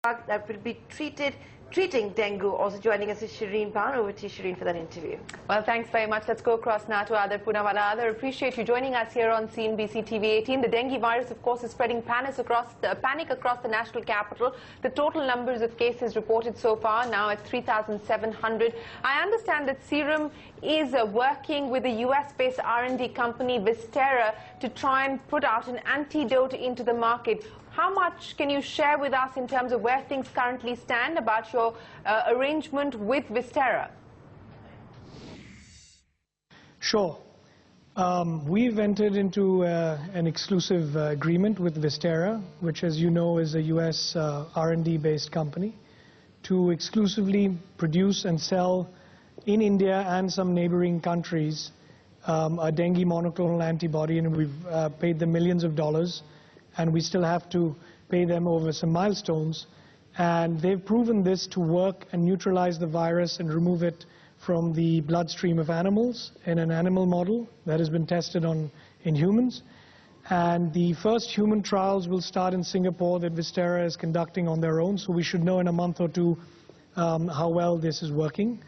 that will be treating dengue. Also joining us is Bhan. Over to you, for that interview. Well, thanks very much. Let's go across now to Adar Poonawalla. Adar, appreciate you joining us here on CNBC-TV18. The dengue virus, of course, is spreading panic across the national capital. The total numbers of cases reported so far now at 3,700. I understand that Serum is working with a US-based R&D company, Vistera, to try and put out an antidote into the market. How much can you share with us in terms of where things currently stand about your arrangement with Vistera? Sure. We've entered into an exclusive agreement with Vistera, which, as you know, is a US R&D based company, to exclusively produce and sell in India and some neighboring countries a dengue monoclonal antibody, and we've paid them millions of dollars. And we still have to pay them over some milestones. And they've proven this to work and neutralize the virus and remove it from the bloodstream of animals in an animal model that has been tested in humans. And the first human trials will start in Singapore that Vistera is conducting on their own. So we should know in a month or two how well this is working.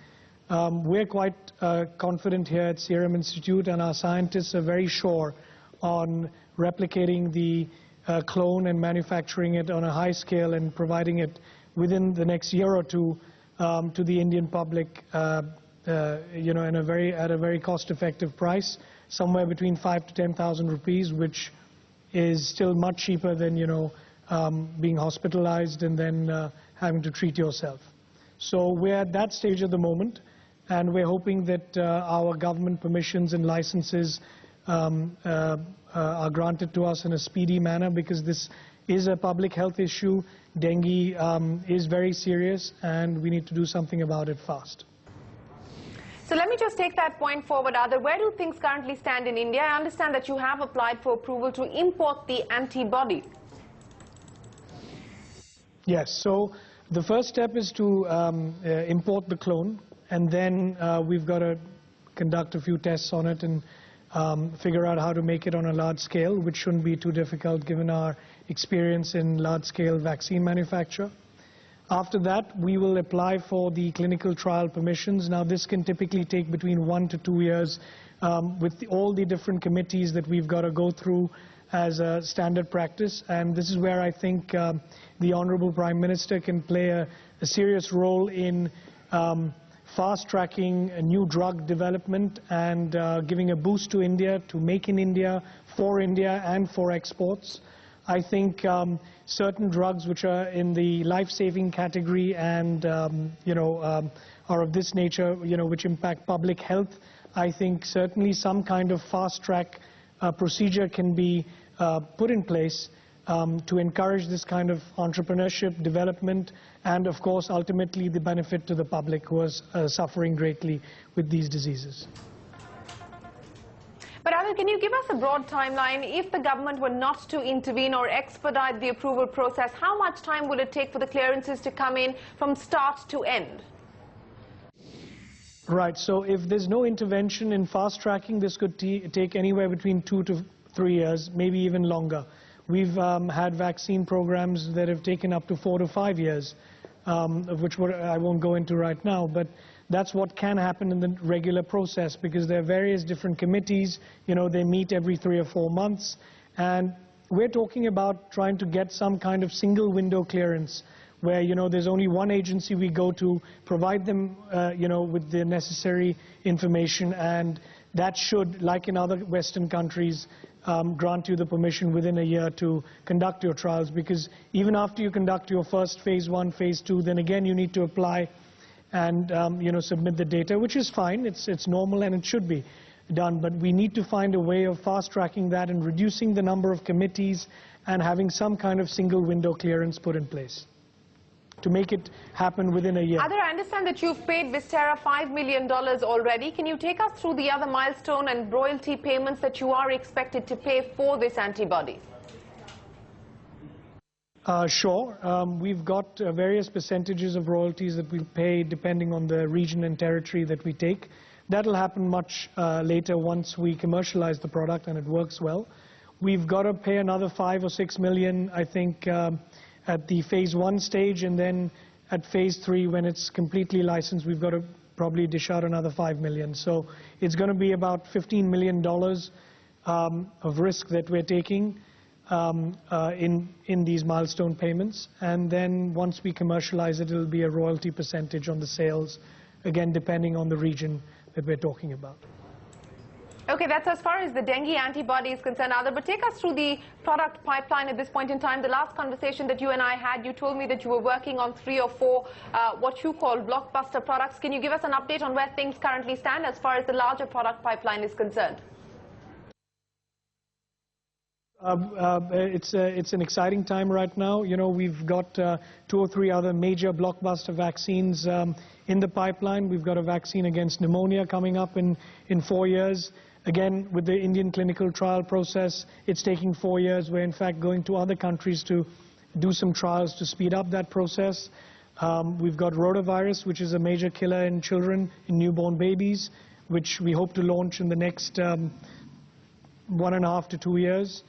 We're quite confident here at Serum Institute, and our scientists are very sure on replicating the clone and manufacturing it on a high scale and providing it within the next year or two to the Indian public, you know, at a very cost-effective price, somewhere between 5,000 to 10,000 rupees, which is still much cheaper than, you know, being hospitalized and then having to treat yourself. So we're at that stage at the moment, and we're hoping that our government permissions and licenses are granted to us in a speedy manner, because this is a public health issue. Dengue is very serious, and we need to do something about it fast. So let me just take that point forward, Adar. Where do things currently stand in India? I understand that you have applied for approval to import the antibody. Yes, so the first step is to import the clone, and then we've got to conduct a few tests on it and figure out how to make it on a large scale, which shouldn't be too difficult given our experience in large-scale vaccine manufacture. After that, we will apply for the clinical trial permissions. Now, this can typically take between 1 to 2 years with all the different committees that we've got to go through as a standard practice. And this is where I think the Honorable Prime Minister can play a serious role in fast-tracking a new drug development and giving a boost to India, to make in India, and for exports. I think certain drugs which are in the life-saving category and you know, are of this nature, you know, which impact public health, I think certainly some kind of fast-track procedure can be put in place to encourage this kind of entrepreneurship development, and of course ultimately the benefit to the public who is suffering greatly with these diseases. But Adar, can you give us a broad timeline? If the government were not to intervene or expedite the approval process, how much time will it take for the clearances to come in from start to end? Right, so if there's no intervention in fast tracking, this could take anywhere between 2 to 3 years, maybe even longer. We've had vaccine programs that have taken up to 4 to 5 years, of which I won't go into right now, but that's what can happen in the regular process, because there are various different committees, you know, they meet every 3 or 4 months, and we're talking about trying to get some kind of single window clearance where, you know, there's only one agency we go to, provide them, you know, with the necessary information, and that should, like in other Western countries, grant you the permission within a year to conduct your trials, because even after you conduct your first phase 1, phase 2, then again you need to apply and you know, submit the data, which is fine, it's normal and it should be done, but we need to find a way of fast-tracking that and reducing the number of committees and having some kind of single window clearance put in place to make it happen within a year. Adar, I understand that you've paid Vistera $5 million already. Can you take us through the other milestone and royalty payments that you are expected to pay for this antibody? Sure. We've got various percentages of royalties that we'll pay depending on the region and territory that we take. That'll happen much later once we commercialize the product and it works well. We've got to pay another 5 or 6 million, I think, at the phase 1 stage, and then at phase 3, when it's completely licensed, we've got to probably dish out another $5 million. So it's going to be about $15 million of risk that we're taking in these milestone payments. And then once we commercialize it, it'll be a royalty percentage on the sales, again, depending on the region that we're talking about. Okay, that's as far as the dengue antibody is concerned, Adar, but take us through the product pipeline at this point in time. The last conversation that you and I had, you told me that you were working on 3 or 4 what you call blockbuster products. Can you give us an update on where things currently stand as far as the larger product pipeline is concerned? It's an exciting time right now. You know, we've got 2 or 3 other major blockbuster vaccines in the pipeline. We've got a vaccine against pneumonia coming up in 4 years. Again, with the Indian clinical trial process, it's taking 4 years. We're in fact going to other countries to do some trials to speed up that process. We've got rotavirus, which is a major killer in children, in newborn babies, which we hope to launch in the next 1.5 to 2 years.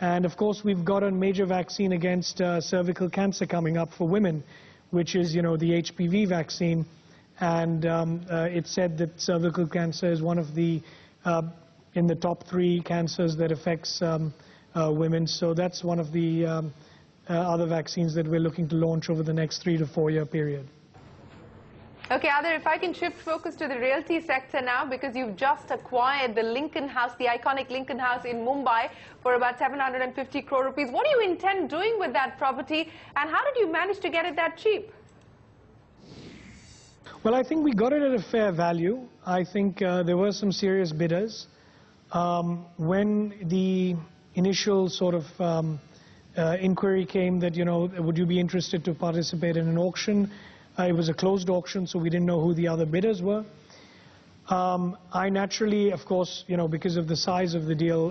And of course, we've got a major vaccine against cervical cancer coming up for women, which is, you know, the HPV vaccine. And it's said that cervical cancer is one of the in the top 3 cancers that affects women. So that's one of the other vaccines that we're looking to launch over the next 3 to 4 year period. Okay, Adar, if I can shift focus to the realty sector now, because you've just acquired the Lincoln House, the iconic Lincoln House in Mumbai for about 750 crore rupees. What do you intend doing with that property, and how did you manage to get it that cheap? Well, I think we got it at a fair value. I think there were some serious bidders. When the initial sort of inquiry came that, you know, would you be interested to participate in an auction? It was a closed auction, so we didn't know who the other bidders were. I naturally, of course, you know, because of the size of the deal,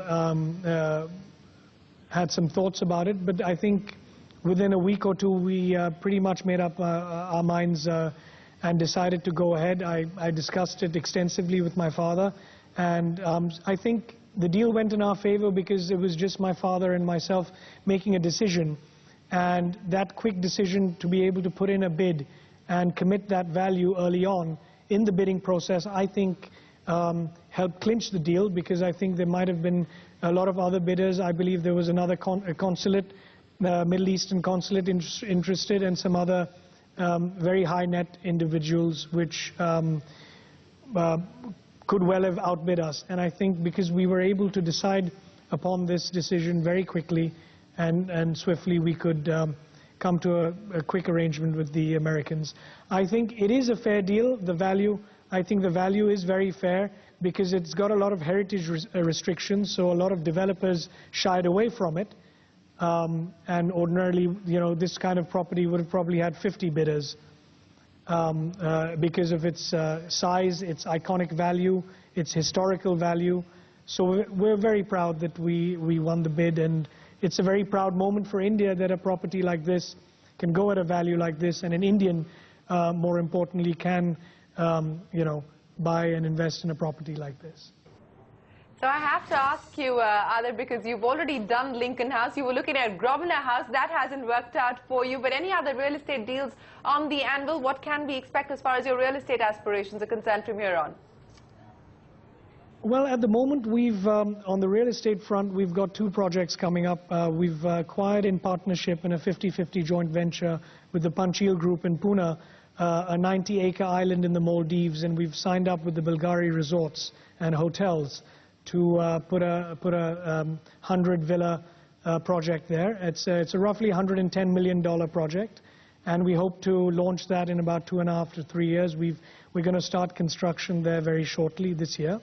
had some thoughts about it. But I think within a week or 2, we pretty much made up our minds and decided to go ahead. I discussed it extensively with my father, and I think the deal went in our favor because it was just my father and myself making a decision, and that quick decision to be able to put in a bid and commit that value early on in the bidding process, I think helped clinch the deal, because I think there might have been a lot of other bidders. I believe there was another consulate, Middle Eastern consulate interested, and some other very high net individuals which could well have outbid us. And I think because we were able to decide upon this decision very quickly and swiftly, we could come to a quick arrangement with the Americans. I think it is a fair deal. The value, I think the value is very fair because it's got a lot of heritage restrictions, so a lot of developers shied away from it. And ordinarily, you know, this kind of property would have probably had 50 bidders because of its size, its iconic value, its historical value. So we're very proud that we won the bid, and it's a very proud moment for India that a property like this can go at a value like this, and an Indian, more importantly, can, you know, buy and invest in a property like this. So I have to ask you, Adar, because you've already done Lincoln House, you were looking at Grosvenor House, that hasn't worked out for you, but any other real estate deals on the anvil? What can we expect as far as your real estate aspirations are concerned from here on? Well, at the moment, we've, on the real estate front, we've got 2 projects coming up. We've acquired in partnership in a 50-50 joint venture with the Panchil Group in Pune, a 90-acre island in the Maldives, and we've signed up with the Bulgari Resorts and Hotels to put a 100-villa project there. It's a roughly $110 million project, and we hope to launch that in about 2.5 to 3 years. We're going to start construction there very shortly this year.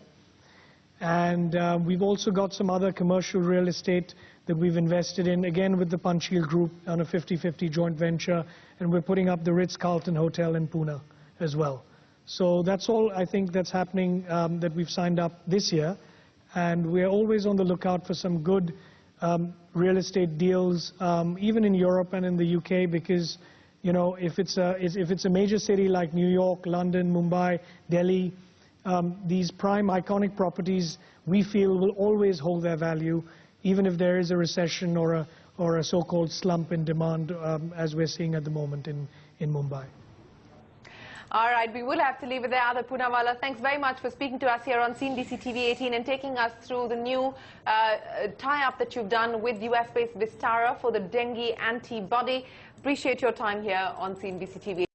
And we've also got some other commercial real estate that we've invested in, again with the Panchil Group on a 50-50 joint venture, and we're putting up the Ritz-Carlton Hotel in Pune as well. So that's all I think that's happening that we've signed up this year, and we're always on the lookout for some good real estate deals, even in Europe and in the UK, because, you know, if it's a major city like New York, London, Mumbai, Delhi, these prime iconic properties we feel will always hold their value, even if there is a recession or or a so-called slump in demand as we're seeing at the moment in Mumbai. All right, we will have to leave it there. Adar Poonawalla, thanks very much for speaking to us here on CNBC-TV18 and taking us through the new tie-up that you've done with US-based Vistara for the dengue antibody. Appreciate your time here on CNBC-TV18.